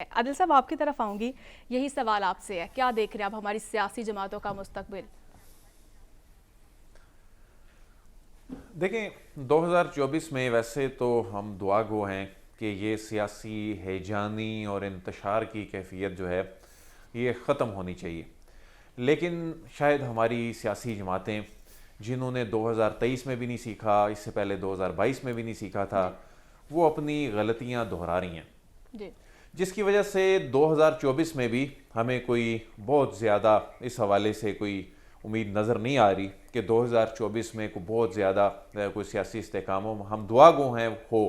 عادل صاحب آپ کی طرف آؤں گی، یہی سوال آپ سے ہے، کیا دیکھ رہے ہیں اب ہماری سیاسی جماعتوں کا مستقبل؟ دیکھیں 2024 میں ویسے تو ہم دعا گو ہیں کہ یہ سیاسی ہیجانی اور انتشار کی کیفیت جو ہے یہ ختم ہونی چاہیے، لیکن شاید ہماری سیاسی جماعتیں جنہوں نے 2023 میں بھی نہیں سیکھا، اس سے پہلے 2022 میں بھی نہیں سیکھا تھا، وہ اپنی غلطیاں دہرا رہی ہیں، جس کی وجہ سے 2024 میں بھی ہمیں کوئی بہت زیادہ اس حوالے سے کوئی امید نظر نہیں آ رہی کہ 2024 میں کوئی بہت زیادہ کوئی سیاسی استحکام ہو۔ ہم دعا گو ہیں ہو،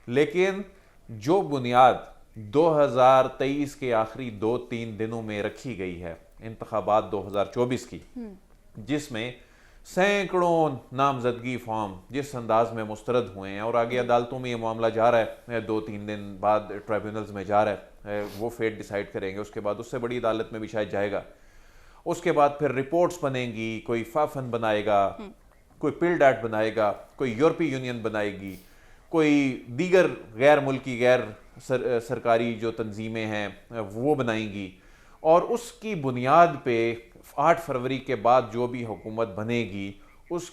لیکن جو بنیاد 2023 کے آخری 2-3 دنوں میں رکھی گئی ہے انتخابات 2024 کی، جس میں سینکڑوں نامزدگی فارم جس انداز میں مسترد ہوئے ہیں اور آگے عدالتوں میں یہ معاملہ جا رہا ہے، 2-3 دن بعد ٹرائبیونلز میں جا رہا ہے، وہ فیٹ ڈیسائیڈ کریں گے، اس کے بعد اس سے بڑی عدالت میں بھی شاید جائے گا، اس کے بعد پھر رپورٹس بنیں گی، کوئی فافن بنائے گا، کوئی پلڈ ایٹ بنائے گا، کوئی یورپی یونین بنائے گی، کوئی دیگر غیر ملکی غیر سرکاری جو تنظیمیں ہیں وہ بنائیں گی، اور اس کی بنیاد پہ 8 فروری کے بعد جو بھی حکومت بنے گی اس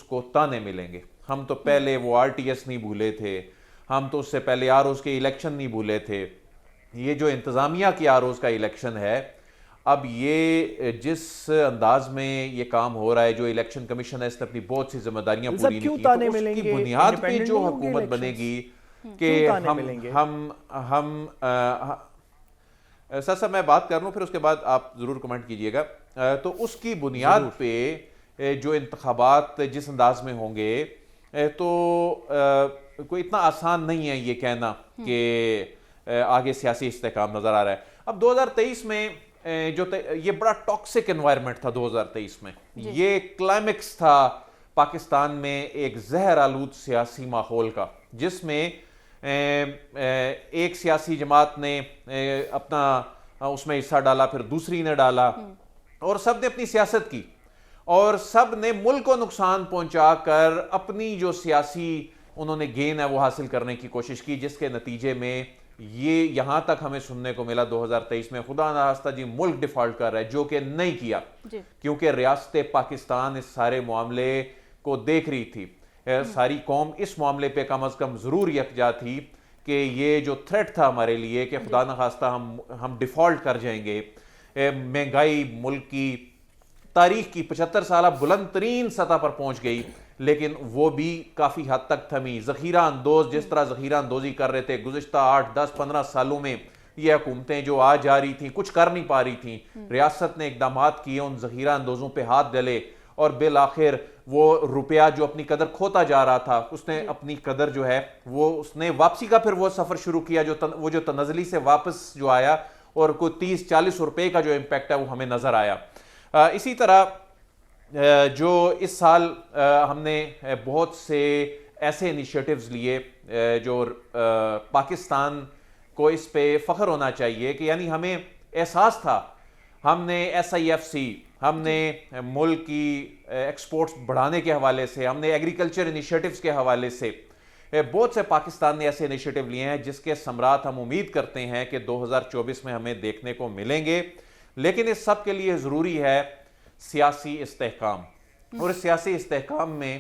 کو تانے ملیں گے۔ ہم تو پہلے وہ آر ٹی ایس نہیں بھولے تھے، ہم تو اس سے پہلے آر اوز کے الیکشن نہیں بھولے تھے، یہ جو انتظامیہ کی آر اوز کا الیکشن ہے، اب یہ جس انداز میں یہ کام ہو رہا ہے، جو الیکشن کمیشن ہے اس نے اپنی بہت سی ذمہ داریاں پوری نہیں کی، تو اس کی بنیاد پہ جو حکومت بنے گی کہ سر صاحب میں بات کر لوں پھر اس کے بعد آپ ضرور کمنٹ کیجئے گا، تو اس کی بنیاد پہ جو انتخابات جس انداز میں ہوں گے تو کوئی اتنا آسان نہیں ہے یہ کہنا کہ آگے سیاسی استحکام نظر آ رہا ہے۔ اب 2023 میں یہ بڑا ٹاکسک انوائرمنٹ تھا، 2023 میں یہ کلائمیکس تھا پاکستان میں ایک زہر آلود سیاسی ماحول کا، جس میں ایک سیاسی جماعت نے اپنا اس میں حصہ ڈالا، پھر دوسری نے ڈالا، اور سب نے اپنی سیاست کی، اور سب نے ملک کو نقصان پہنچا کر اپنی جو سیاسی انہوں نے گین ہے وہ حاصل کرنے کی کوشش کی، جس کے نتیجے میں یہ یہاں تک ہمیں سننے کو ملا 2023 میں خدا نخواستہ جی ملک ڈیفالٹ کر رہا ہے، جو کہ نہیں کیا، کیونکہ ریاست پاکستان اس سارے معاملے کو دیکھ رہی تھی، ساری قوم اس معاملے پہ کم از کم ضرور یکجا تھی کہ یہ جو تھریٹ تھا ہمارے لیے کہ خدا نخواستہ ہم ڈیفالٹ کر جائیں گے، مہنگائی ملک کی تاریخ کی 75 سالہ بلند ترین سطح پر پہنچ گئی، لیکن وہ بھی کافی حد تک تھمی، ذخیرہ اندوز جس طرح ذخیرہ اندوزی کر رہے تھے گزشتہ 8-10-15 سالوں میں، یہ حکومتیں جو آ جا رہی تھیں کچھ کر نہیں پا رہی تھیں، ریاست نے اقدامات کیے، ان ذخیرہ اندوزوں پہ ہاتھ ڈلے، اور بالآخر وہ روپیہ جو اپنی قدر کھوتا جا رہا تھا اس نے اپنی قدر جو ہے وہ اس نے واپسی کا پھر وہ سفر شروع کیا، وہ جو تنزلی سے واپس جو آیا، اور کوئی 30-40 روپے کا جو امپیکٹ ہے وہ ہمیں نظر آیا۔ اسی طرح جو اس سال ہم نے بہت سے ایسے انیشیٹیوز لیے جو پاکستان کو اس پہ فخر ہونا چاہیے کہ یعنی ہمیں احساس تھا، ہم نے ایس آئی ایف سی، ہم نے ملک کی ایکسپورٹس بڑھانے کے حوالے سے، ہم نے ایگریکلچر انیشیٹیوز کے حوالے سے بہت سے پاکستان نے ایسے انیشیٹیو لیے ہیں جس کے ثمرات ہم امید کرتے ہیں کہ 2024 میں ہمیں دیکھنے کو ملیں گے، لیکن اس سب کے لیے ضروری ہے سیاسی استحکام، اور اس سیاسی استحکام میں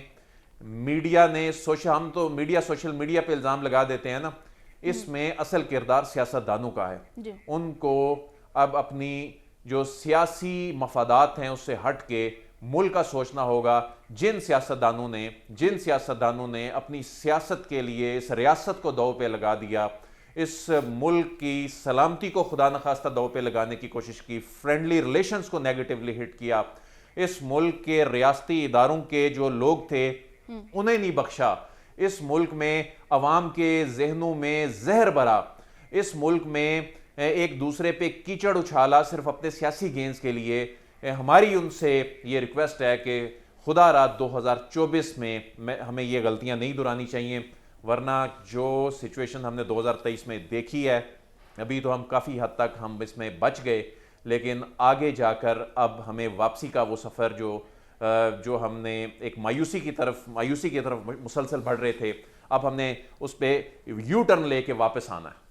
میڈیا نے ہم تو سوشل میڈیا پہ الزام لگا دیتے ہیں نا، اس میں اصل کردار سیاست دانوں کا ہے، ان کو اب اپنی جو سیاسی مفادات ہیں اس سے ہٹ کے ملک کا سوچنا ہوگا۔ جن سیاستدانوں نے اپنی سیاست کے لیے اس ریاست کو دو پہ لگا دیا، اس ملک کی سلامتی کو خدا نخواستہ دو پہ لگانے کی کوشش کی، فرینڈلی ریلیشنز کو نیگیٹیولی ہٹ کیا، اس ملک کے ریاستی اداروں کے جو لوگ تھے انہیں نہیں بخشا، اس ملک میں عوام کے ذہنوں میں زہر بھرا، اس ملک میں ایک دوسرے پہ کیچڑ اچھالا صرف اپنے سیاسی گینز کے لیے، ہماری ان سے یہ ریکویسٹ ہے کہ خدا را 2024 میں ہمیں یہ غلطیاں نہیں دہرانی چاہیے، ورنہ جو سچویشن ہم نے 2023 میں دیکھی ہے، ابھی تو ہم کافی حد تک ہم اس میں بچ گئے، لیکن آگے جا کر اب ہمیں واپسی کا وہ سفر جو ہم نے ایک مایوسی کی طرف مسلسل بڑھ رہے تھے، اب ہم نے اس پہ یو ٹرن لے کے واپس آنا ہے۔